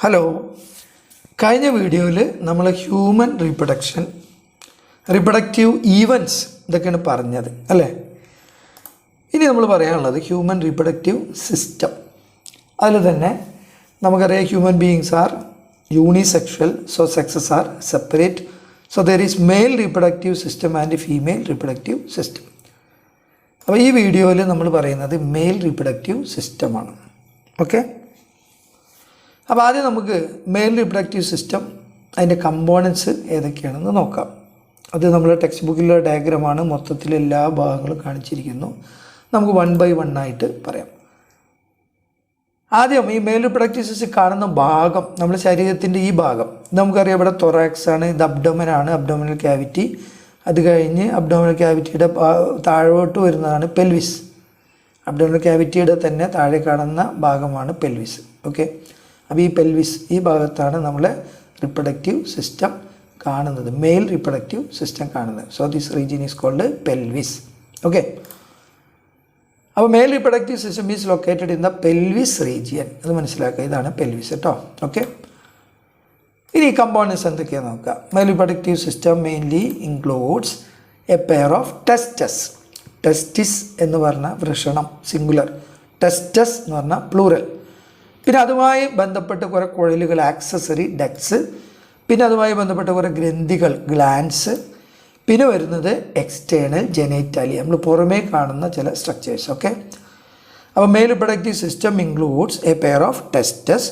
Hello, കഴിഞ്ഞ വീഡിയോയിൽ നമ്മൾ ഹ്യൂമൻ റിപ്രൊഡക്റ്റീവ് ഈവൻറ്റ്സ് ഇതൊക്കെയാണ് പറഞ്ഞത് അല്ലേ. ഇനി നമ്മൾ പറയാനുള്ളത് ഹ്യൂമൻ റിപ്രൊഡക്റ്റീവ് സിസ്റ്റം. അതിൽ തന്നെ നമുക്കറിയാം human beings R unisexual, so sexes R separate. So there is mail reproductive system and female reproductive system. അപ്പോൾ ഈ വീഡിയോയിൽ നമ്മൾ പറയുന്നത് മെയിൽ റിപ്രൊഡക്റ്റീവ് സിസ്റ്റമാണ്. ഓക്കെ, അപ്പോൾ ആദ്യം നമുക്ക് മെയിൽ റിപ്രൊഡക്റ്റീവ് സിസ്റ്റം അതിൻ്റെ കമ്പോണൻസ് ഏതൊക്കെയാണെന്ന് നോക്കാം. അത് നമ്മൾ ടെക്സ്റ്റ് ബുക്കിലുള്ള ഡയഗ്രമാണ്, മൊത്തത്തിൽ എല്ലാ ഭാഗങ്ങളും കാണിച്ചിരിക്കുന്നു. നമുക്ക് 1 by 1 ആയിട്ട് പറയാം. ആദ്യം ഈ മെയിൽ റിപ്രൊഡക്റ്റീവ് സിസ്റ്റം കാണുന്ന ഭാഗം, നമ്മുടെ ശരീരത്തിൻ്റെ ഈ ഭാഗം നമുക്കറിയാം. ഇവിടെ തൊറാക്സ് ആണ്, ഇത് അബ്ഡോമനാണ്, അബ്ഡോമിനൽ ക്യാവിറ്റി. അത് കഴിഞ്ഞ് അബ്ഡോമിനൽ ക്യാവിറ്റിയുടെ താഴോട്ട് വരുന്നതാണ് പെൽവിസ്. അബ്ഡോമിനൽ ക്യാവിറ്റിയുടെ തന്നെ താഴെ കാണുന്ന ഭാഗമാണ് പെൽവിസ്. ഓക്കെ, അപ്പോൾ ഈ പെൽവിസ് ഈ ഭാഗത്താണ് നമ്മൾ റിപ്രൊഡക്റ്റീവ് സിസ്റ്റം കാണുന്നത്, മെയിൽ റിപ്രൊഡക്റ്റീവ് സിസ്റ്റം കാണുന്നത്. So this region is called pelvis. Okay, അപ്പോൾ male reproductive system is located in the pelvis region. അത് മനസ്സിലാക്കുക, ഇതാണ് പെൽവിസ് കേട്ടോ. ഓക്കെ, ഇനി കമ്പോണൻസ് എന്തൊക്കെയാണ് നോക്കുക. Male reproductive system mainly includes a pair of testes. Testis എന്ന് പറഞ്ഞാൽ വൃഷണം സിംഗുലർ, ടെസ്റ്റസ് എന്ന് പറഞ്ഞാൽ പ്ലൂറൽ. പിന്നെ അതുമായി ബന്ധപ്പെട്ട് കുറേ കുഴലുകൾ ആക്സസറി ഡക്സ്, പിന്നെ അതുമായി ബന്ധപ്പെട്ട കുറേ ഗ്രന്ഥികൾ ഗ്ലാൻഡ്സ്, പിന്നെ വരുന്നത് എക്സ്റ്റേണൽ ജെനൈറ്റാലി, നമ്മൾ പുറമേ കാണുന്ന ചില സ്ട്രക്ചേഴ്സ്. ഓക്കെ, അപ്പോൾ male reproductive system includes a pair of tests,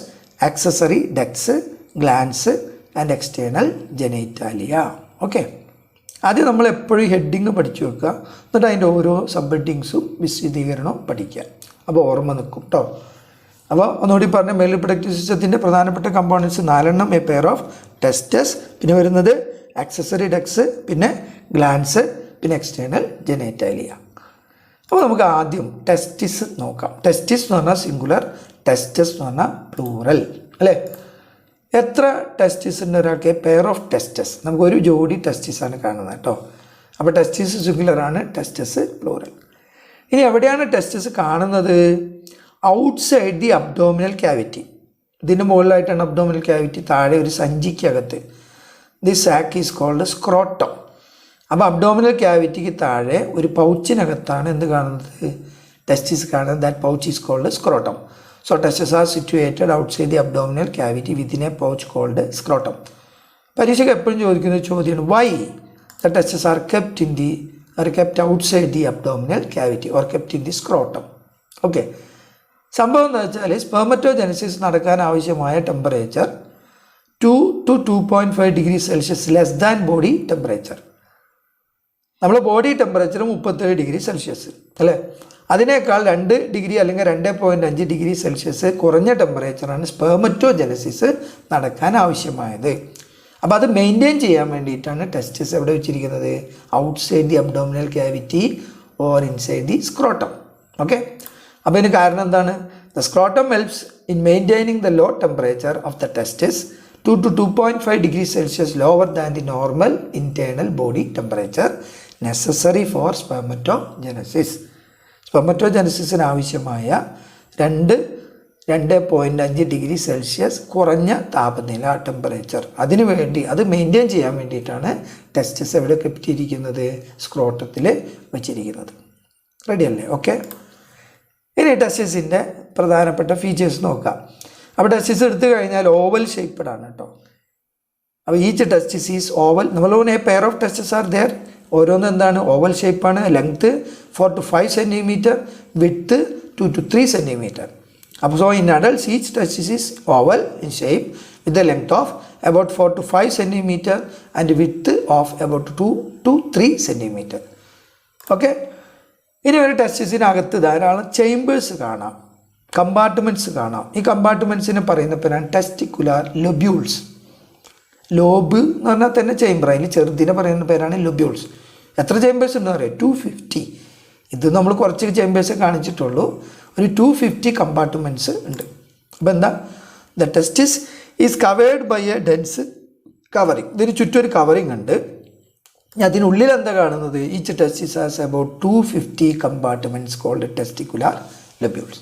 accessory ducts, glands and external genitalia. Okay, ആദ്യം നമ്മൾ എപ്പോഴും ഹെഡിങ് പഠിച്ചു വെക്കുക, എന്നിട്ട് അതിൻ്റെ ഓരോ സബ് ഹെഡിങ്സും വിശദീകരണവും പഠിക്കുക. അപ്പോൾ ഓർമ്മ നിൽക്കും കേട്ടോ. അപ്പോൾ ഒന്നുകൂടി പറഞ്ഞ മെയിൽ റിപ്രൊഡക്റ്റീവ് സിസ്റ്റത്തിൻ്റെ പ്രധാനപ്പെട്ട components 4 A pair of tests, പിന്നെ വരുന്നത് ആക്സസറി ഡക്സ്, പിന്നെ ഗ്ലാൻഡ്സ്, പിന്നെ എക്സ്റ്റേണൽ ജെനൈറ്റാലിയ. അപ്പോൾ നമുക്ക് ആദ്യം ടെസ്റ്റിസ് നോക്കാം. ടെസ്റ്റിസ് എന്ന് പറഞ്ഞാൽ സിംഗുലർ, ടെസ്റ്റസ് എന്ന് പറഞ്ഞാൽ പ്ലൂറൽ അല്ലേ. എത്ര ടെസ്റ്റിസിൻ്റെ ഒരാൾക്ക് പെയർ ഓഫ് ടെസ്റ്റസ്, നമുക്കൊരു ജോഡി ടെസ്റ്റിസാണ് കാണുന്നത് കേട്ടോ. അപ്പോൾ ടെസ്റ്റിസ് സിംഗുലറാണ്, ടെസ്റ്റസ് പ്ലൂറൽ. ഇനി എവിടെയാണ് ടെസ്റ്റിസ് കാണുന്നത്? Outside the abdominal cavity. ഇതിൻ്റെ മുകളിലായിട്ടാണ് അബ്ഡോമിനൽ ക്യാവിറ്റി, താഴെ ഒരു സഞ്ചിക്കകത്ത്. The sac is called scrotum. അപ്പോൾ അബ്ഡോമിനൽ ക്യാവിറ്റിക്ക് താഴെ ഒരു പൗച്ചിനകത്താണ് എന്ത് കാണുന്നത്? ടെസ്റ്റിസ് കാണുന്നത്. That pouch is called scrotum. So testes are situated outside the abdominal cavity within a pouch called scrotum. പരീക്ഷയ്ക്ക് എപ്പോഴും ചോദിക്കുന്ന ചോദ്യമാണ് why the testes are kept outside the abdominal cavity or kept in the scrotum. Okay, സംഭവം എന്ന് വെച്ചാൽ സ്പെർമറ്റോജനസിസ് നടക്കാൻ ആവശ്യമായ temperature 2 to 2.5 degree Celsius less than body temperature. നമ്മൾ ബോഡി ടെമ്പറേച്ചർ 37 ഡിഗ്രി സെൽഷ്യസ് അല്ലേ. അതിനേക്കാൾ 2 ഡിഗ്രി അല്ലെങ്കിൽ 2.5 ഡിഗ്രി സെൽഷ്യസ് കുറഞ്ഞ ടെമ്പറേച്ചറാണ് സ്പെർമറ്റോജനസിസ് നടക്കാൻ ആവശ്യമായത്. അപ്പോൾ അത് മെയിൻറ്റെയിൻ ചെയ്യാൻ വേണ്ടിയിട്ടാണ് ടെസ്റ്റിസ് എവിടെ വെച്ചിരിക്കുന്നത്? Outside the abdominal cavity or inside the scrotum. Okay, അപ്പോൾ ഇതിന് കാരണം എന്താണ്? The scrotum helps in maintaining the low temperature of the testis 2 to 2.5 degree celsius lower than the normal internal body temperature necessary for spermatogenesis. സ്പെർമറ്റോജനസിസിന് ആവശ്യമായ 2.5 degree Celsius കുറഞ്ഞ താപനില temperature, അതിനു വേണ്ടി അത് മെയിൻറ്റെയിൻ ചെയ്യാൻ വേണ്ടിയിട്ടാണ് ടെസ്റ്റിസ് എവിടെ കെട്ടിയിരിക്കുന്നത്? സ്ക്രോട്ടത്തിൽ വെച്ചിരിക്കുന്നത്. റെഡിയല്ലേ? ഓക്കെ, ഇനി ടെസ്റ്റിസിൻ്റെ പ്രധാനപ്പെട്ട ഫീച്ചേഴ്സ് നോക്കാം. അപ്പോൾ ടെസ്റ്റിസ് എടുത്തു കഴിഞ്ഞാൽ ഓവൽ ഷേപ്പ്ഡ് ആണ് കേട്ടോ. അപ്പോൾ ഈച്ച് ടെസ്റ്റിസ് ഈസ് ഓവൽ. നമ്മളെ pair of testis are there. ഓരോന്നും എന്താണ്? ഓവൽ ഷേപ്പാണ്. Length 4 to 5 centimetre, width 2 to 3 centimetre. അപ്പോൾ so in adults each testis is oval in shape with a length of about 4 to 5 centimetre and width of about 2 to 3 centimetre. Okay, ഇനി ഒരു ടെസ്റ്റിസിനകത്ത് ധാരാളം chambers കാണാം, compartments കാണാം. ഈ കമ്പാർട്ട്മെൻറ്റ്സിനെ പറയുന്ന പേരാണ് testicular ലൊബ്യൂൾസ്. Lobe എന്ന് പറഞ്ഞാൽ തന്നെ ചേമ്പർ, അതിൽ ചെറുതിനെ പറയുന്ന പേരാണ് ലൊബ്യൂൾസ്. എത്ര ചേമ്പേഴ്സ് ഉണ്ടെന്ന് പറയാം? 250. ഇത് നമ്മൾ കുറച്ച് ചേമ്പേഴ്സേ കാണിച്ചിട്ടുള്ളൂ. ഒരു 250 കമ്പാർട്ട്മെൻറ്റ്സ് ഉണ്ട്. അപ്പോൾ എന്താ? The testis is covered by a dense covering. ഇതിന് ചുറ്റും ഒരു കവറിങ് ഉണ്ട്. അതിനുള്ളിൽ എന്താ കാണുന്നത്? Each testis has about 250 compartments called testicular lobules.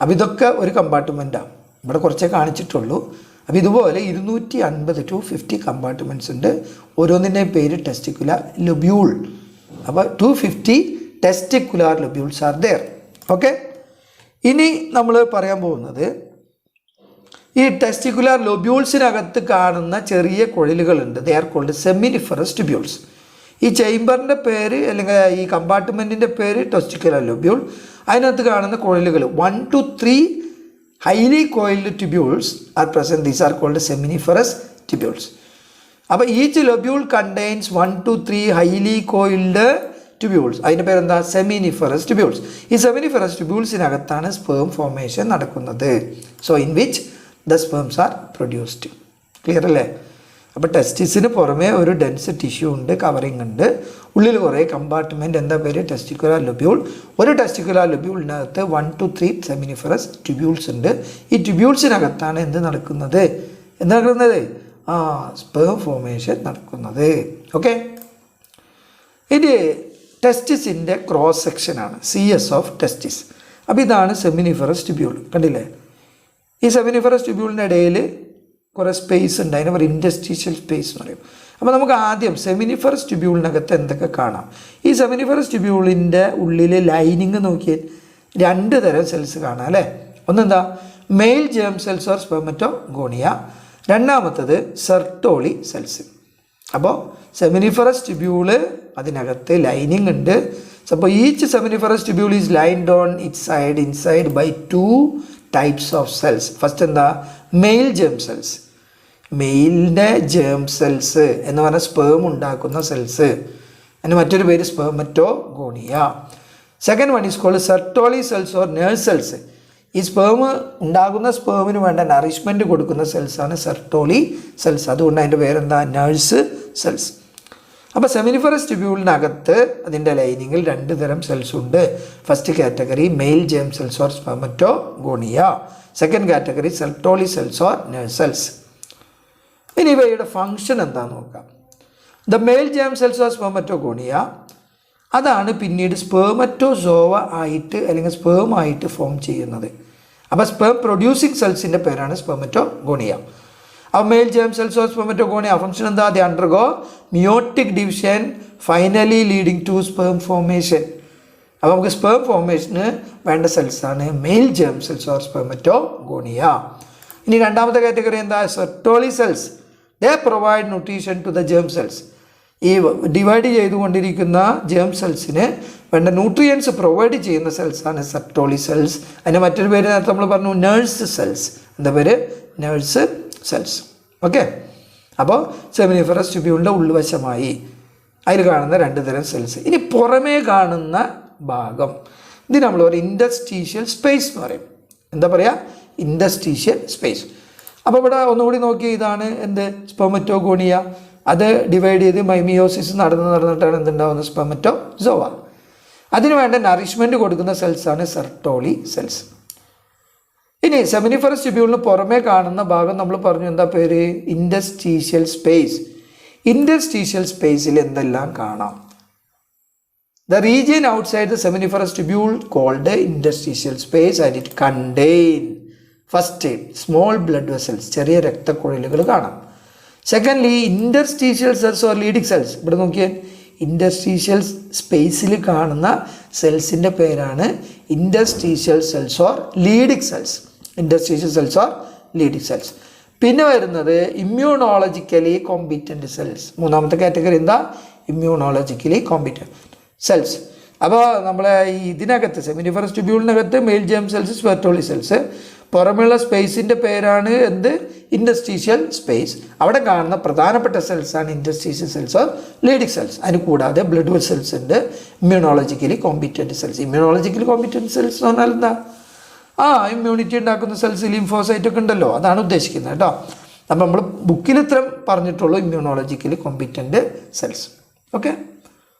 അപ്പോൾ ഇതൊക്കെ ഒരു കമ്പാർട്ട്മെൻറ്റാണ്. ഇവിടെ കുറച്ചേ കാണിച്ചിട്ടുള്ളൂ. അപ്പോൾ ഇതുപോലെ 250 to 50 കമ്പാർട്ട്മെൻറ്റ്സ് ഉണ്ട്. ഓരോന്നിൻ്റെയും പേര് ടെസ്റ്റിക്കുലർ ലൊബ്യൂൾ. അപ്പോൾ 250 testicular lobules are there. Okay, ഇനി നമ്മൾ പറയാൻ പോകുന്നത് ഈ ടെസ്റ്റിക്കുലർ ലൊബ്യൂൾസിനകത്ത് കാണുന്ന ചെറിയ കുഴലുകളുണ്ട്. They are called seminiferous tubules. ഈ ചേംബറിൻ്റെ പേര് അല്ലെങ്കിൽ ഈ കമ്പാർട്ട്മെൻറ്റിൻ്റെ പേര് ടെസ്റ്റിക്കുലർ ലൊബ്യൂൾ. അതിനകത്ത് കാണുന്ന കുഴലുകൾ 1 to 3 highly coiled tubules are present. These are called seminiferous tubules. അപ്പോൾ each lobule contains 1 to 3 highly coiled tubules. അതിൻ്റെ പേരെന്താ? Seminiferous tubules. ഈ സെമിനിഫറസ് ട്യൂബ്യൂൾസിനകത്താണ് സ്പേം ഫോർമേഷൻ നടക്കുന്നത്. So in which the sperms are produced. Clear അല്ലേ? അപ്പോൾ ടെസ്റ്റിസിന് പുറമേ ഒരു ഡെൻസ് ടിഷ്യൂ ഉണ്ട്, കവറിങ് ഉണ്ട്, ഉള്ളിൽ കുറേ കമ്പാർട്ട്മെൻറ്റ്. എന്താ പേര്? ടെസ്റ്റിക്കുലർ ലൊബ്യൂൾ. ഒരു ടെസ്റ്റിക്കുലർ ലൊബ്യൂളിനകത്ത് 1 to 3 സെമിനിഫറസ് ട്യൂബ്യൂൾസ് ഉണ്ട്. ഈ ട്യൂബ്യൂൾസിനകത്താണ് എന്ത് നടക്കുന്നത്? എന്താ നടക്കുന്നത്? സ്പേം ഫോർമേഷൻ നടക്കുന്നത്. ഓക്കെ, ഇത് ടെസ്റ്റിസിൻ്റെ ക്രോസ് സെക്ഷനാണ്, CS ഓഫ് ടെസ്റ്റിസ്. അപ്പോൾ ഇതാണ് സെമിനിഫറസ് ട്യൂബ്യൂൾ. കണ്ടില്ലേ? ഈ സെമിനിഫറസ് ട്യൂബ്യൂളിൻ്റെ ഇടയിൽ കുറേ സ്പേസ് ഉണ്ട്. അതിനെ പറയും ഇൻറ്റർസ്റ്റീഷ്യൽ സ്പേസ് എന്ന് പറയും. അപ്പോൾ നമുക്ക് ആദ്യം സെമിനിഫറസ് ട്യൂബ്യൂളിനകത്ത് എന്തൊക്കെ കാണാം. ഈ സെമിനിഫറസ് ട്യൂബ്യൂളിൻ്റെ ഉള്ളിൽ ലൈനിങ് നോക്കിയാൽ 2 തരം സെൽസ് കാണാം അല്ലേ? ഒന്നെന്താ? Male germ cells or spermatogonia. രണ്ടാമത്തത് സെർട്ടോളി സെൽസ്. അപ്പോൾ സെമിനിഫറസ് ട്യൂബ്യൂള് അതിനകത്ത് ലൈനിങ് ഉണ്ട്. അപ്പോൾ each seminiferous tubule is lined on it side inside by 2 types of cells. First എന്താ? Male germ cells. മെയിലിൻ്റെ ജേം സെൽസ് എന്ന് പറഞ്ഞാൽ സ്പേം ഉണ്ടാക്കുന്ന സെൽസ്. അതിന് മറ്റൊരു പേര് spermatogonia. Second one is called Sertoli cells or nurse cells. ഈ sperm ഉണ്ടാകുന്ന സ്പേമിന് വേണ്ട നറിഷ്മെൻറ്റ് കൊടുക്കുന്ന സെൽസാണ് സെർട്ടോളി സെൽസ്. അതുകൊണ്ട് അതിൻ്റെ പേരെന്താ? Nurse cells. അപ്പോൾ സെമിനിഫറസ് ട്യൂബ്യൂളിനകത്ത് അതിൻ്റെ ലൈനിങ്ങിൽ 2 തരം സെൽസ് ഉണ്ട്. First category mail germ cells or spermatogonia. Second category Sertoli cells or nurse cells. ഇനി ഇവയുടെ ഫങ്ഷൻ എന്താണെന്ന് നോക്കാം. The mail germ cells or spermatogonia അതാണ് പിന്നീട് സ്പെർമറ്റോസോവ ആയിട്ട് അല്ലെങ്കിൽ സ്പേം ആയിട്ട് ഫോം ചെയ്യുന്നത്. അപ്പോൾ സ്പേം പ്രൊഡ്യൂസിങ് സെൽസിൻ്റെ പേരാണ് സ്പെർമറ്റോഗോണിയ. അപ്പോൾ male germ cells or spermatogonia function എന്താ? They undergo meiotic division finally leading to sperm formation. അപ്പോൾ നമുക്ക് സ്പേം ഫോർമേഷന് വേണ്ട സെൽസാണ് male germ cells or spermatogonia. ഇനി രണ്ടാമത്തെ കാറ്റഗറി എന്താ? Sertoli cells. They provide nutrition to the germ cells. ഈ ഡിവൈഡ് ചെയ്തുകൊണ്ടിരിക്കുന്ന ജേം സെൽസിന് വേണ്ട ന്യൂട്രിയൻസ് പ്രൊവൈഡ് ചെയ്യുന്ന സെൽസാണ് സെർട്ടോളി സെൽസ്. അതിന് മറ്റൊരു പേര് നേരത്തെ നമ്മൾ പറഞ്ഞു, നേഴ്സ് സെൽസ്. എന്താ പേര്? Nurse cells. ഓക്കെ, അപ്പോൾ സെമിനിഫറസ് ട്യൂബ്യൂളിൻ്റെ ഉൾവശമായി അതിൽ കാണുന്ന 2 തരം സെൽസ്. ഇനി പുറമേ കാണുന്ന ഭാഗം ഇത് നമ്മൾ ഒരു ഇൻഡസ്ട്രീഷ്യൽ സ്പേസ് എന്ന് പറയും. എന്താ പറയുക? ഇൻഡസ്ട്രീഷ്യൽ സ്പേസ്. അപ്പോൾ ഇവിടെ ഒന്നുകൂടി നോക്കി, ഇതാണ് എന്ത്? സ്പെർമറ്റോഗോണിയ. അത് ഡിവൈഡ് ചെയ്ത് മൈമിയോസിസ് നടന്നിട്ടാണ് എന്തുണ്ടാവുന്നത്? സ്പെർമറ്റോസോവ. അതിന് വേണ്ട നറിഷ്മെൻറ്റ് കൊടുക്കുന്ന സെൽസാണ് സെർട്ടോളി സെൽസ്. ഇനി സെമിനിഫറസ് ട്യൂബ്യൂളിന് പുറമേ കാണുന്ന ഭാഗം നമ്മൾ പറഞ്ഞു, എന്താ പേര്? ഇൻഡസ്ട്രീഷ്യൽ സ്പേസ്. ഇൻഡസ്ട്രീഷ്യൽ സ്പേസിൽ എന്തെല്ലാം കാണാം? The region outside the seminiferous tubule called the interstitial space and it contain first small blood vessels, ചെറിയ രക്തക്കുഴലുകൾ കാണാം. Secondly interstitial cells or Leydig cells. ഇവിടെ നോക്കിയാൽ ഇൻഡസ്ട്രീഷ്യൽ സ്പേസിൽ കാണുന്ന സെൽസിൻ്റെ പേരാണ് interstitial cells or Leydig cells. Interstitial cells or Leydig cells. പിന്നെ വരുന്നത് ഇമ്മ്യൂണോളജിക്കലി കോമ്പിറ്റൻറ്റ് സെൽസ്. മൂന്നാമത്തെ കാറ്റഗറി എന്താ? Immunologically competent cells. അപ്പോൾ നമ്മളെ ഇതിനകത്ത് സെമിനിഫറസ് ട്യൂബ്യൂളിനകത്ത് male germ cells, Sertoli cells. പുറമെയുള്ള സ്പേസിൻ്റെ പേരാണ് എന്ത്? Interstitial space. അവിടെ കാണുന്ന പ്രധാനപ്പെട്ട സെൽസാണ് interstitial cells or Leydig cells. അതിന് കൂടാതെ ബ്ലഡ് വെസൽസ് ഉണ്ട്, immunologically competent cells. ഇമ്മ്യൂണോളജിക്കലി competent cells എന്ന് പറഞ്ഞാൽ എന്താ? ഇമ്മ്യൂണിറ്റി ഉണ്ടാക്കുന്ന സെൽസ്, ലിംഫോസൈറ്റ് ഒക്കെ ഉണ്ടല്ലോ, അതാണ് ഉദ്ദേശിക്കുന്നത് കേട്ടോ. അപ്പം നമ്മൾ ബുക്കിൽ ഇത്രയും പറഞ്ഞിട്ടുള്ളൂ, ഇമ്മ്യൂണോളജിക്കലി കോമ്പിറ്റൻറ്റ് സെൽസ്. ഓക്കെ,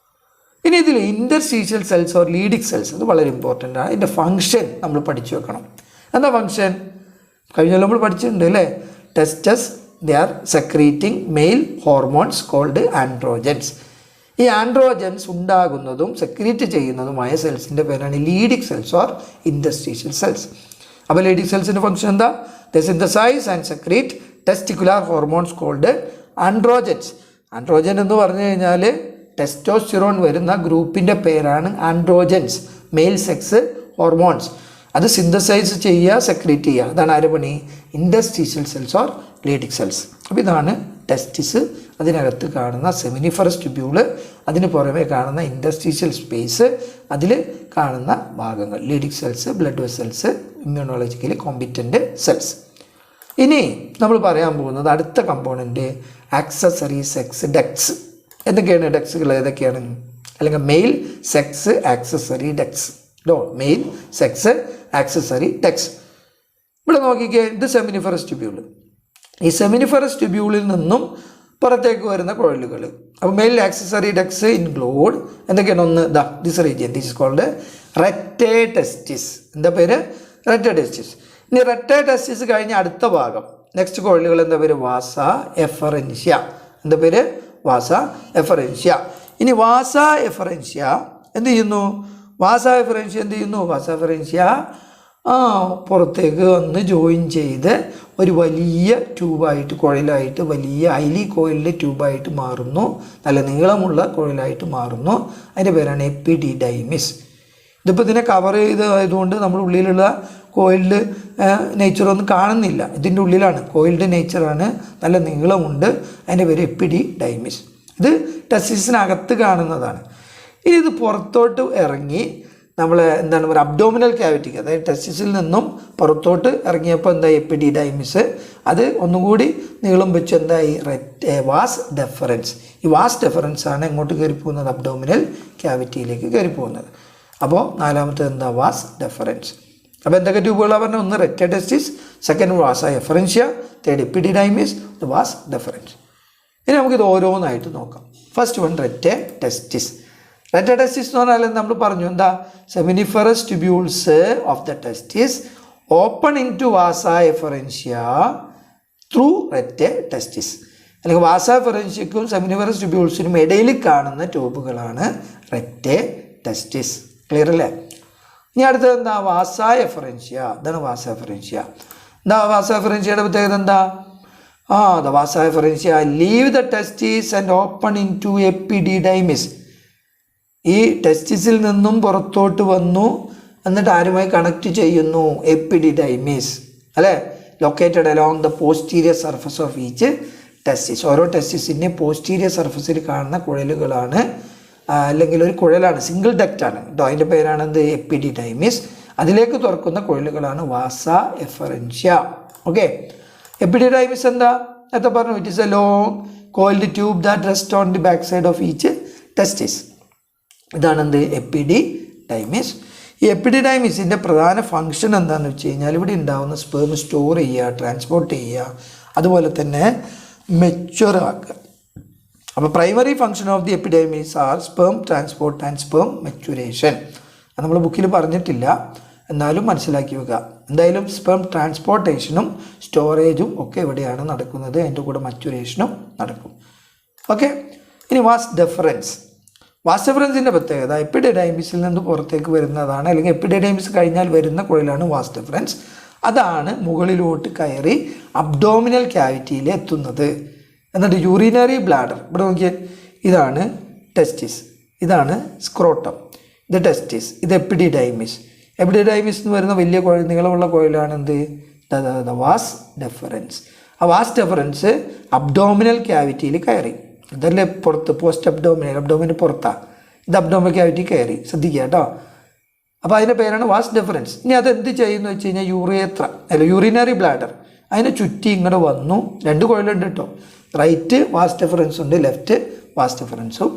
ഇനി ഇതിൽ ഇൻഡസ്ട്രീഷ്യൽ സെൽസ് ഓർ ലീഡിംഗ് സെൽസ് അത് വളരെ ഇമ്പോർട്ടൻ്റ് ആണ്. ഇതിൻ്റെ ഫങ്ഷൻ നമ്മൾ പഠിച്ചു വെക്കണം. എന്താ ഫങ്ഷൻ? കഴിഞ്ഞാൽ നമ്മൾ പഠിച്ചിട്ടുണ്ട് അല്ലേ? Testes they are secreting male hormones called androgens. ഈ ആൻഡ്രോജൻസ് ഉണ്ടാകുന്നതും സെക്രീറ്റ് ചെയ്യുന്നതുമായ സെൽസിൻ്റെ പേരാണ് Leydig cells or interstitial cells. അപ്പോൾ ലേഡിക് സെൽസിൻ്റെ ഫംഗ്ഷൻ എന്താ? They synthesise and secrete testicular hormones called androgens. Androgen എന്ന് പറഞ്ഞു കഴിഞ്ഞാൽ ടെസ്റ്റോസ്റ്റിറോൺ വരുന്ന ഗ്രൂപ്പിൻ്റെ പേരാണ് ആൻഡ്രോജൻസ്, മെയിൽ സെക്സ് ഹോർമോൺസ്. അത് സിന്തസൈസ് ചെയ്യുക, സെക്രീറ്റ് ചെയ്യുക. അതാണ് ആര് പണി? Interstitial cells or Leydig cells. അപ്പോൾ ഇതാണ് ടെസ്റ്റിസ്, അതിനകത്ത് കാണുന്ന സെമിനിഫറസ് ട്യൂബ്യൂള്, അതിന് പുറമെ കാണുന്ന ഇൻഡസ്ട്രീഷ്യൽ സ്പേസ്, അതിൽ കാണുന്ന ഭാഗങ്ങൾ Leydig cells, blood vessels, immunologically competent cells. ഇനി നമ്മൾ പറയാൻ പോകുന്നത് അടുത്ത കമ്പോണൻറ്റ് ആക്സസറി സെക്സ് ഡക്ട്സ്. എന്തൊക്കെയാണ് ഡക്ട്സുകൾ? ഏതൊക്കെയാണ്? അല്ലെങ്കിൽ male sex accessory ducts. Male sex accessory ducts. ഇവിടെ നോക്കിക്കേ, ഇത് സെമിനിഫറസ് ട്യൂബ്യൂള്. ഈ സെമിനിഫറസ് ട്യൂബ്യൂളിൽ നിന്നും പുറത്തേക്ക് വരുന്ന കുഴലുകൾ. അപ്പോൾ മെയിൽ ആക്സസറി ഡക്ട്സ് ഇൻക്ലൂഡ് എന്തൊക്കെയാണ്? ഒന്ന് this region, this is called rete testis. എന്താ പേര്? റെറ്റെ ടെസ്റ്റിസ്. ഇനി റെറ്റെ ടെസ്റ്റിസ് കഴിഞ്ഞ അടുത്ത ഭാഗം നെക്സ്റ്റ് കുഴലുകൾ എന്താ പേര്? വാസ എഫറൻഷ്യ. എന്താ പേര്? വാസ എഫറൻഷ്യ. ഇനി വാസ എഫറൻഷ്യ എന്ത് ചെയ്യുന്നു? വാസ എഫറൻഷ്യ എന്ത് ചെയ്യുന്നു? വാസ എഫറൻഷ്യ പുറത്തേക്ക് വന്ന് ജോയിൻ ചെയ്ത് ഒരു വലിയ ട്യൂബായിട്ട്, കുഴലായിട്ട്, വലിയ ഹൈലി കോയിലിൻ്റെ ട്യൂബായിട്ട് മാറുന്നു. നല്ല നീളമുള്ള കുഴലായിട്ട് മാറുന്നു. അതിൻ്റെ പേരാണ് എപ്പിഡിഡൈമിസ്. ഇതിപ്പോൾ ഇതിനെ കവർ ചെയ്തതുകൊണ്ട് നമ്മൾ ഉള്ളിലുള്ള കോയിലിൻ്റെ നേച്ചറൊന്നും കാണുന്നില്ല. ഇതിൻ്റെ ഉള്ളിലാണ് കോയിലിൻ്റെ നേച്ചറാണ്, നല്ല നീളമുണ്ട്. അതിൻ്റെ പേര് എപ്പിഡിഡൈമിസ്. ഇത് ടെസ്റ്റിസിനകത്ത് കാണുന്നതാണ്. ഇനി ഇത് പുറത്തോട്ട് ഇറങ്ങി നമ്മൾ എന്താണ് പറയുക, അബ്ഡോമിനൽ ക്യാവിറ്റിക്ക്, അതായത് ടെസ്റ്റിസിൽ നിന്നും പുറത്തോട്ട് ഇറങ്ങിയപ്പോൾ എന്തായി? എപ്പിഡിഡൈമിസ്. അത് ഒന്നുകൂടി നീളം വെച്ച് എന്തായി? Was deferens. ഈ വാസ് ഡെഫറൻസ് ആണ് എങ്ങോട്ട് കയറി പോകുന്നത്? അബ്ഡോമിനൽ ക്യാവിറ്റിയിലേക്ക് കയറി പോകുന്നത്. അപ്പോൾ നാലാമത്തെ എന്താ? Vas deferens. അപ്പോൾ എന്തൊക്കെ ട്യൂബുകളാണ് പറഞ്ഞത്? ഒന്ന് rete testis, second vasa efferentia, third epididymis, vas deferens. ഇനി നമുക്കിത് ഓരോന്നായിട്ട് നോക്കാം. First one റെറ്റെ ടെസ്റ്റിസ്. റെറ്റെ ടെസ്റ്റിസ് എന്ന് പറഞ്ഞാൽ നമ്മൾ പറഞ്ഞു എന്താ? Seminiferous tubules of the testis open into vasa efferentia through rete testis. അല്ലെങ്കിൽ വാസ എഫറൻഷ്യക്കും സെമിനിഫറസ് ട്യൂബ്യൂൾസിനും ഇടയിൽ കാണുന്ന ട്യൂബുകളാണ് റെറ്റെ ടെസ്റ്റിസ്. ക്ലിയർ അല്ലേ? ഇനി അടുത്തത് എന്താ? വാസ എഫറൻഷ്യ. ഇതാണ് വാസ എഫറൻഷ്യ. എന്താ വാസ എഫറൻഷ്യയുടെ പ്രത്യേകത എന്താ? The vasa efferentia leave the testis and open into epididymis. ഈ ടെസ്റ്റിസിൽ നിന്നും പുറത്തോട്ട് വന്നു, എന്നിട്ട് ആരുമായി കണക്ട് ചെയ്യുന്നു? എപ്പിഡിഡൈമിസ് അല്ലേ? Located along the posterior surface of each testis. ഓരോ ടെസ്റ്റിസിൻ്റെ പോസ്റ്റീരിയർ സർഫസിൽ കാണുന്ന കുഴലുകളാണ്, അല്ലെങ്കിൽ ഒരു കുഴലാണ്, സിംഗിൾ ഡക്റ്റാണ് കേട്ടോ. അതിൻ്റെ പേരാണ് എന്ത്? എപ്പിഡിഡൈമിസ്. അതിലേക്ക് തുറക്കുന്ന കുഴലുകളാണ് വാസ എഫറൻഷ്യ. ഓക്കെ. എപ്പിഡിഡൈമിസ് എന്താ? നേരത്തെ പറഞ്ഞു, it is a long coiled tube that rest on the back side of each testis. ഇതാണ് എന്ത്? എപ്പിഡിഡൈമിസ്. ഈ എപ്പിഡിഡൈമിസിൻ്റെ പ്രധാന ഫങ്ഷൻ എന്താണെന്ന് വെച്ച് കഴിഞ്ഞാൽ ഇവിടെ ഉണ്ടാകുന്ന സ്പേം സ്റ്റോർ ചെയ്യുക, ട്രാൻസ്പോർട്ട് ചെയ്യുക, അതുപോലെ തന്നെ മെച്യൂർ ആക്കുക. അപ്പോൾ primary function of the epididymis are sperm transport and sperm maturation. അത് നമ്മൾ ബുക്കിൽ പറഞ്ഞിട്ടില്ല, എന്നാലും മനസ്സിലാക്കി വെക്കുക. എന്തായാലും സ്പേം ട്രാൻസ്പോർട്ടേഷനും സ്റ്റോറേജും ഒക്കെ എവിടെയാണ് നടക്കുന്നത്, അതിൻ്റെ കൂടെ മച്യൂരേഷനും നടക്കും. ഓക്കെ. ഇനി വാസ് ഡെഫറൻസ്. വാസ് ഡെഫറൻസിൻ്റെ പ്രത്യേകത എപ്പിഡിഡൈമിസിൽ നിന്ന് പുറത്തേക്ക് വരുന്നതാണ്, അല്ലെങ്കിൽ എപ്പിഡിഡൈമിസ് കഴിഞ്ഞാൽ വരുന്ന കുഴലാണ് വാസ് ഡെഫറൻസ്. അതാണ് മുകളിലോട്ട് കയറി അബ്ഡോമിനൽ ക്യാവിറ്റിയിൽ എത്തുന്നത്. എന്നിട്ട് യൂറിനറി ബ്ലാഡർ, ഇവിടെ നോക്കിയാൽ ഇതാണ് ടെസ്റ്റിസ്, ഇതാണ് സ്ക്രോട്ടം, ഇത് ടെസ്റ്റിസ്, ഇത് എപ്പിഡിഡൈമിസ്. എപ്പിഡിഡൈമിസ് എന്ന് വരുന്ന വലിയ കുഴൽ, നീളമുള്ള കുഴലാണ് എന്ത്? Was deferens. ആ വാസ് ഡെഫറൻസ് അബ്ഡോമിനൽ ക്യാവിറ്റിയിൽ കയറി. ഇതല്ലേ പുറത്ത്, പോസ്റ്റ് അബ്ഡോമിനൽ, അബ്ഡോമിന് പുറത്താണ്, ഇത് അബ്ഡോമിനൽ ക്യാവിറ്റി കയറി. ശ്രദ്ധിക്കുക കേട്ടോ. അപ്പോൾ അതിൻ്റെ പേരാണ് വാസ് ഡെഫറൻസ്. ഇനി അതെന്ത് ചെയ്യുന്നു വെച്ച് കഴിഞ്ഞാൽ യൂറിയത്ര അല്ല യൂറിനറി ബ്ലാഡർ അതിനെ ചുറ്റി ഇങ്ങോട്ട് വന്നു. രണ്ട് കുഴലുണ്ട് കേട്ടോ, റൈറ്റ് വാസ് ഡെഫറൻസ് ഉണ്ട്, ലെഫ്റ്റ് വാസ് ഡെഫറൻസും.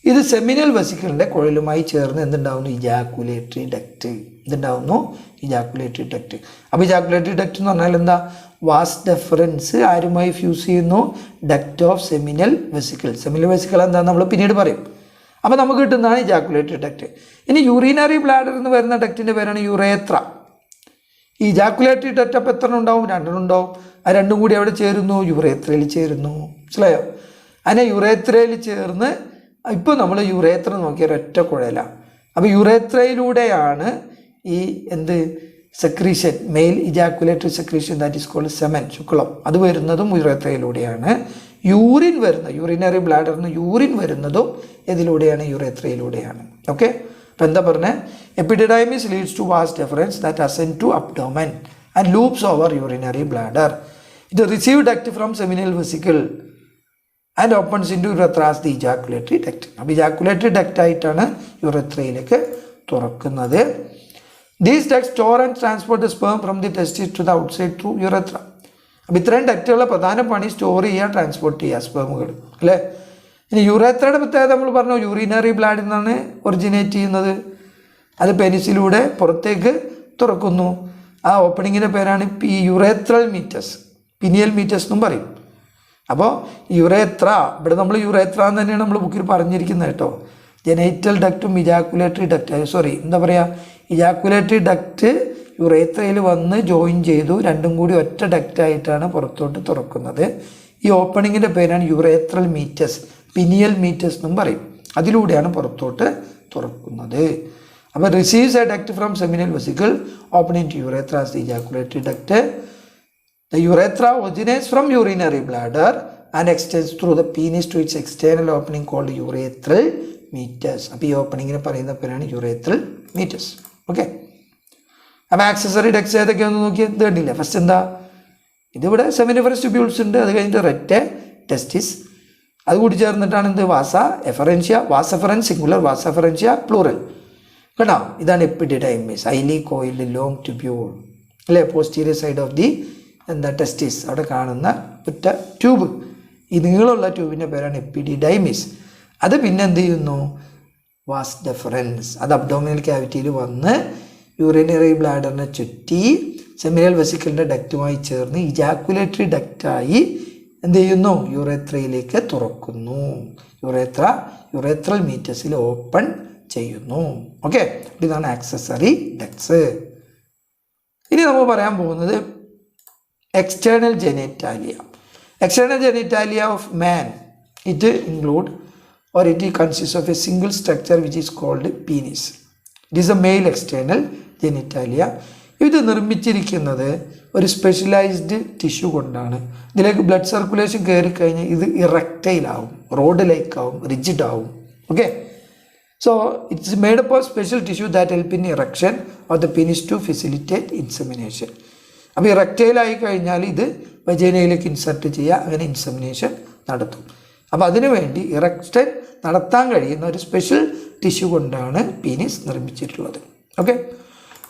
ഇത് സെമിനൽ വെസിക്കിളിൻ്റെ കുഴലുമായി ചേർന്ന് എന്തുണ്ടാവുന്നു? Ejaculatory duct. ഇതുണ്ടാവുന്നു ഇജാക്കുലേറ്ററി ഡക്റ്റ്. അപ്പോൾ ഇജാക്കുലേറ്ററി ഡക്റ്റ് എന്ന് പറഞ്ഞാൽ എന്താ? വാസ് ഡെഫറൻസ് ആരുമായി ഫ്യൂസ് ചെയ്യുന്നു? Duct of seminal vesicle. Seminal vesicle എന്താണെന്ന് നമ്മൾ പിന്നീട് പറയും. അപ്പോൾ നമുക്ക് കിട്ടുന്നതാണ് ഇജാക്കുലേറ്ററി ഡക്റ്റ്. ഇനി യൂറിനറി ബ്ലാഡർ എന്ന് വരുന്ന ഡക്റ്റിൻ്റെ പേരാണ് യുറേത്ര. ഈ ഇജാക്കുലേറ്ററി ഡക്റ്റ് അപ്പോൾ എത്ര ഉണ്ടാവും? രണ്ടെണ്ണം ഉണ്ടാവും. ആ രണ്ടും കൂടി എവിടെ ചേരുന്നു? യുറേത്രയിൽ ചേരുന്നു. മനസ്സിലായോ? അതിനെ യുറേത്രയിൽ ചേർന്ന് ഇപ്പോൾ നമ്മൾ യുറേത്ര നോക്കിയ ഒരൊറ്റ കുഴലാണ്. അപ്പോൾ യുറേത്രയിലൂടെയാണ് ഈ secretion, male ejaculatory secretion that is called semen, ശുക്ലം, അത് വരുന്നതും യുറേത്രയിലൂടെയാണ്. യൂറിൻ വരുന്നത്, യൂറിനറി ബ്ലാഡറിന് യൂറിൻ വരുന്നതും ഇതിലൂടെയാണ്, യുറേത്രയിലൂടെയാണ്. ഓക്കെ, അപ്പം എന്താ പറഞ്ഞത്? Epididymis leads to vas deferens that ascend to abdomen and loops over urinary bladder. ഇത് receive duct from seminal vesicle and opens into urethra as the ejaculatory duct. അപ്പോൾ ഇജാക്കുലേറ്ററി ഡക്റ്റ് ആയിട്ടാണ് യുറത്രയിലേക്ക് തുറക്കുന്നത്. These ducts store and transport the sperm from the testis to the outside through urethra. അപ്പോൾ ഇത്രയും ഡക്റ്റുകളുടെ പ്രധാന പണി store ചെയ്യുക, transport ചെയ്യുക സ്പേമുകൾ, അല്ലേ? ഇനി യുറത്രയുടെ പ്രത്യേകത നമ്മൾ പറഞ്ഞു, യൂറിനറി ബ്ലാഡിൽ നിന്നാണ് ഒറിജിനേറ്റ് ചെയ്യുന്നത്. അത് പെനിസിലൂടെ പുറത്തേക്ക് തുറക്കുന്നു. ആ ഓപ്പണിങ്ങിൻ്റെ പേരാണ് യുറേത്രൽ മീറ്റസ്, പിനിയൽ മീറ്റസ് എന്നും പറയും. അപ്പോൾ യുറേത്ര, ഇവിടെ നമ്മൾ യുറേത്ര എന്ന് തന്നെയാണ് നമ്മൾ ബുക്കിൽ പറഞ്ഞിരിക്കുന്നത് കേട്ടോ. ജെനൈറ്റൽ ഡക്റ്റും ഇജാക്കുലേറ്ററി ഡക്റ്റ്, എന്താ പറയുക, ഇജാക്കുലേറ്ററി ഡക്റ്റ് യുറേത്രയിൽ വന്ന് ജോയിൻ ചെയ്തു, രണ്ടും കൂടി ഒറ്റ ഡക്റ്റായിട്ടാണ് പുറത്തോട്ട് തുറക്കുന്നത്. ഈ ഓപ്പണിങ്ങിൻ്റെ പേരാണ് യുറേത്രൽ മീറ്റസ്, പിനിയൽ മീറ്റസ് എന്നും പറയും. അതിലൂടെയാണ് പുറത്തോട്ട് തുറക്കുന്നത്. അപ്പോൾ receives a duct from seminal vesicle opening to urethra as the ejaculatory duct. The urethra originates from urinary bladder and extends through the penis to its external opening called urethral meatus. അപ്പോൾ ഈ ഓപ്പണിങ്ങിനെ പറയുന്ന പേരാണ് urethral മീറ്റസ്. Okay, അപ്പോൾ accessory ducts ഏതൊക്കെയാണെന്ന് നോക്കി ഇത് കണ്ടില്ല. First എന്താ, ഇതിവിടെ സെമിനിഫറസ് ട്യൂബ്യൂൾസ് ഉണ്ട്, അത് കഴിഞ്ഞിട്ട് റെറ്റ്, ടെസ്റ്റിസ്, അത് കൂടി ചേർന്നിട്ടാണ് എന്ത്, വാസ എഫറൻഷ്യ, വാസഫറൻ സിംഗുലർ, വാസഫറൻഷ്യ പ്ലൂറൽ. കേട്ടോ, ഇതാണ് epididymis, highly coiled long tubule, അല്ലേ? പോസ്റ്റീരിയർ സൈഡ് ഓഫ് ദി ടെസ്റ്റിസ്, അവിടെ കാണുന്ന ഒറ്റ ട്യൂബ്, ഈ നീളമുള്ള ട്യൂബിൻ്റെ പേരാണ് എപ്പിഡിഡൈമിസ്. അത് പിന്നെ എന്ത് ചെയ്യുന്നു, വാസ് ഡെഫറൻസ്, അത് അബ്ഡോമിനൽ ക്യാവിറ്റിയിൽ വന്ന് യൂറിനറി ബ്ലാഡറിനെ ചുറ്റി സെമിനൽ വെസിക്കിളിൻ്റെ ഡക്റ്റുമായി ചേർന്ന് ഇജാക്കുലേറ്ററി ഡക്റ്റായി എന്ത് ചെയ്യുന്നു, യുറേത്രയിലേക്ക് തുറക്കുന്നു. യുറേത്രൽ മീറ്റസിൽ ഓപ്പൺ ചെയ്യുന്നു. ഓക്കെ, ഇതാണ് ആക്സസറി ഡക്ട്സ്. ഇനി നമ്മൾ പറയാൻ പോകുന്നത് external genitalia. External genitalia of man, it include or it consists of a single structure which is called penis. It is a male external genitalia. ഇത് നിർമ്മിച്ചിരിക്കുന്നത് ഒരു സ്പെഷ്യലൈസ്ഡ് ടിഷ്യൂ കൊണ്ടാണ്. ഇതിലേക്ക് ബ്ലഡ് സർക്കുലേഷൻ കയറി കഴിഞ്ഞാൽ ഇത് ഇറക്റ്റൈൽ ആവും, റോഡ് ലൈക്ക് ആവും, റിജിഡ് ആവും. Okay, so it's made up of special tissue that help in erection of the penis to facilitate insemination. അപ്പോൾ ഇറക്റ്റൈലായി കഴിഞ്ഞാൽ ഇത് വജൈനയിലേക്ക് ഇൻസർട്ട് ചെയ്യുക, അങ്ങനെ ഇൻസെമിനേഷൻ നടത്തും. അപ്പോൾ അതിനുവേണ്ടി ഇറക്ഷൻ നടത്താൻ കഴിയുന്ന ഒരു സ്പെഷ്യൽ ടിഷ്യൂ കൊണ്ടാണ് പീനിസ് നിർമ്മിച്ചിട്ടുള്ളത്. ഓക്കെ,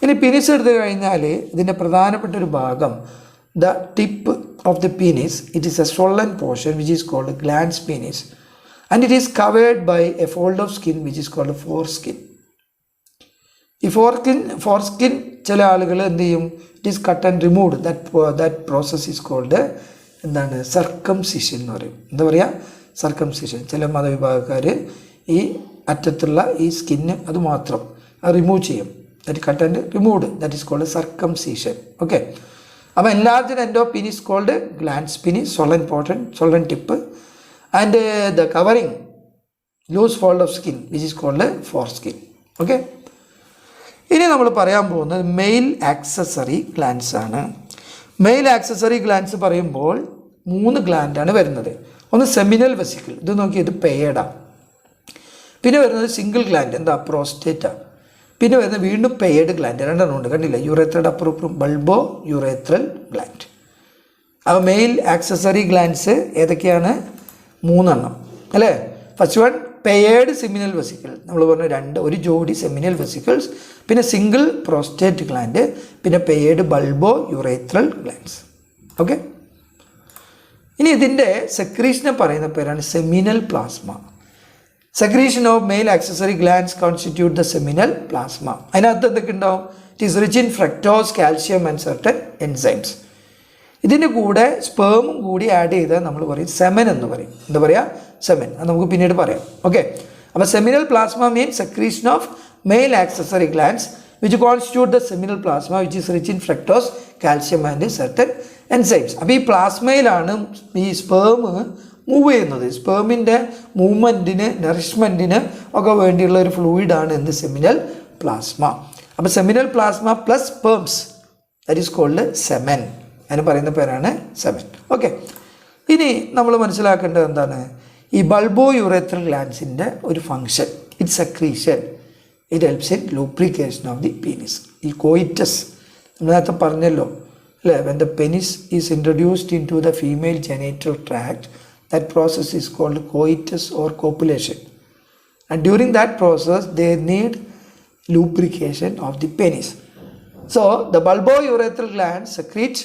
ഇനി പീനിസ് എടുത്തു കഴിഞ്ഞാൽ ഇതിൻ്റെ പ്രധാനപ്പെട്ട ഒരു ഭാഗം, the tip of the penis, it is a swollen portion which is called glans penis and it is covered by a fold of skin which is called foreskin. ഈ foreskin ചില ആളുകൾ എന്ത് ചെയ്യും, it is cut and removed, that process is called എന്താണ്, circumcision എന്ന് പറയും. എന്താ പറയുക, സർക്കംസിഷൻ. ചില മതവിഭാഗക്കാർ ഈ അറ്റത്തുള്ള ഈ സ്കിന്ന് അത് മാത്രം റിമൂവ് ചെയ്യും, that cut and removed, that is called circumcision. Okay, അപ്പോൾ enlarged end of penis called glans penis, swollen portion, swollen tip, and the covering loose fold of skin which is called foreskin. Okay, ഇനി നമ്മൾ പറയാൻ പോകുന്നത് male accessory glands ആണ്. Male accessory glands പറയുമ്പോൾ 3 ഗ്ലാൻഡാണ് വരുന്നത്. ഒന്ന് seminal vesicle, ഇത് നോക്കി, ഇത് പെയർഡാണ്. പിന്നെ വരുന്നത് സിംഗിൾ ഗ്ലാൻഡ്, എന്താ, പ്രോസ്റ്റേറ്റാ. പിന്നെ വരുന്നത് വീണ്ടും പെയർഡ് ഗ്ലാൻഡ്, 2 ഉണ്ട്, കണ്ടില്ല, യുറേത്രയുടെ അപ്പുറം ബൾബോ യുറേത്രൽ ഗ്ലാൻഡ്. അപ്പോൾ മെയിൽ ആക്സസറി ഗ്ലാൻഡ്സ് ഏതൊക്കെയാണ്, 3 അല്ലേ? First one paired seminal vesicle, നമ്മൾ പറഞ്ഞു ഒരു ജോഡി സെമിനൽ വെസിക്കിൾസ്, പിന്നെ സിംഗിൾ പ്രോസ്റ്റേറ്റ് ഗ്ലാൻഡ്, പിന്നെ പെയർഡ് ബൾബോ യുറേത്രൽ ഗ്ലാൻഡ്സ്. ഓക്കെ, ഇനി ഇതിൻ്റെ സെക്രീഷനെ പറയുന്ന പേരാണ് seminal plasma. Secretion of male accessory glands constitute the seminal plasma. അതിനകത്ത് എന്തൊക്കെ ഉണ്ടാവും, it is rich in fructose, calcium and certain enzymes. ഇതിൻ്റെ കൂടെ സ്പേമും കൂടി ആഡ് ചെയ്താൽ നമ്മൾ പറയും സെമൻ എന്ന് പറയും. എന്താ പറയുക, സെമൻ. അത് നമുക്ക് പിന്നീട് പറയാം. ഓക്കെ, അപ്പോൾ seminal plasma means secretion of male accessory glands which constitute the seminal plasma which is rich in fructose, calcium and certain enzymes. അപ്പോൾ ഈ പ്ലാസ്മയിലാണ് ഈ സ്പേം മൂവ് ചെയ്യുന്നത്. സ്പേമിൻ്റെ മൂവ്മെൻറ്റിന്, നറിഷ്മെൻറ്റിന് ഒക്കെ വേണ്ടിയുള്ള ഒരു ഫ്ലൂയിഡാണ് എന്ത്, സെമിനൽ പ്ലാസ്മ. അപ്പോൾ seminal plasma plus sperms that is called semen. അതിന് പറയുന്ന പേരാണ് സെമൻ. ഓക്കെ, ഇനി നമ്മൾ മനസ്സിലാക്കേണ്ടത് എന്താണ്? ഈ ബൾബോ യുറേത്രൽ ഗ്ലാൻസിൻ്റെ ഒരു function, it secretion, it helps in lubrication of the penis. ഈ കോയിറ്റസ് നമ്മൾ നേരത്തെ പറഞ്ഞല്ലോ അല്ലേ, when the penis is introduced into the female genital tract, that process is called coitus or copulation. And during that process they need lubrication of the penis. So the bulbourethral gland secretes,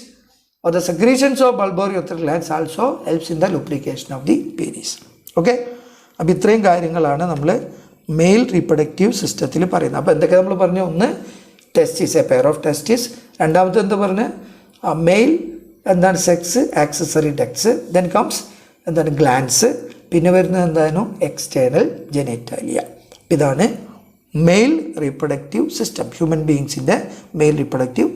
or the secretions of bulbourethral glands also helps in the lubrication of the penis. Okay, അപ്പോൾ ഇത്രയും കാര്യങ്ങളാണ് നമ്മൾ mail reproductive സിസ്റ്റത്തിൽ പറയുന്നത്. അപ്പോൾ എന്തൊക്കെ നമ്മൾ പറഞ്ഞു? ഒന്ന് testis, a pair of testis. രണ്ടാമത്തെ എന്താ പറഞ്ഞ്? മെയിൽ എന്താണ്? Sex, accessory ducts. Then comes എന്താണ്? ഗ്ലാൻസ്. പിന്നെ വരുന്നത് എന്തായിരുന്നു? External genitalia. ഇതാണ് മെയിൽ റീപ്രൊഡക്റ്റീവ് സിസ്റ്റം, ഹ്യൂമൻ ബീയിങ്സിൻ്റെ മെയിൽ റീപ്രൊഡക്റ്റീവ്